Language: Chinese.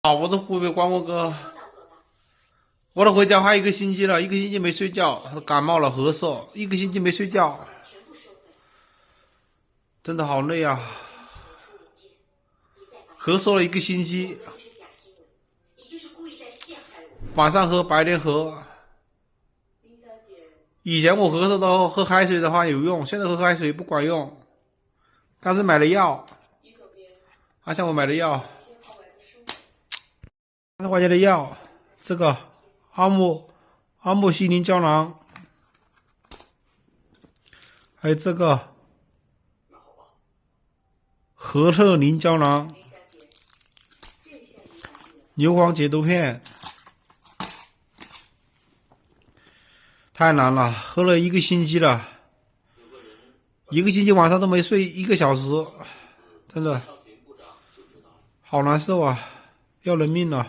啊，我都湖北光我哥，我都回家还一个星期了，一个星期没睡觉，感冒了咳嗽，一个星期没睡觉，真的好累啊！咳嗽了一个星期，晚上喝，白天喝。以前我咳嗽都喝开水的话有用，现在喝开水不管用。当时买了药，阿向我买的药，30块钱的药，这个阿莫西林胶囊，还有这个和特林胶囊，牛黄解毒片。太难了，喝了一个星期了，一个星期晚上都没睡1个小时，真的好难受啊，要人命了。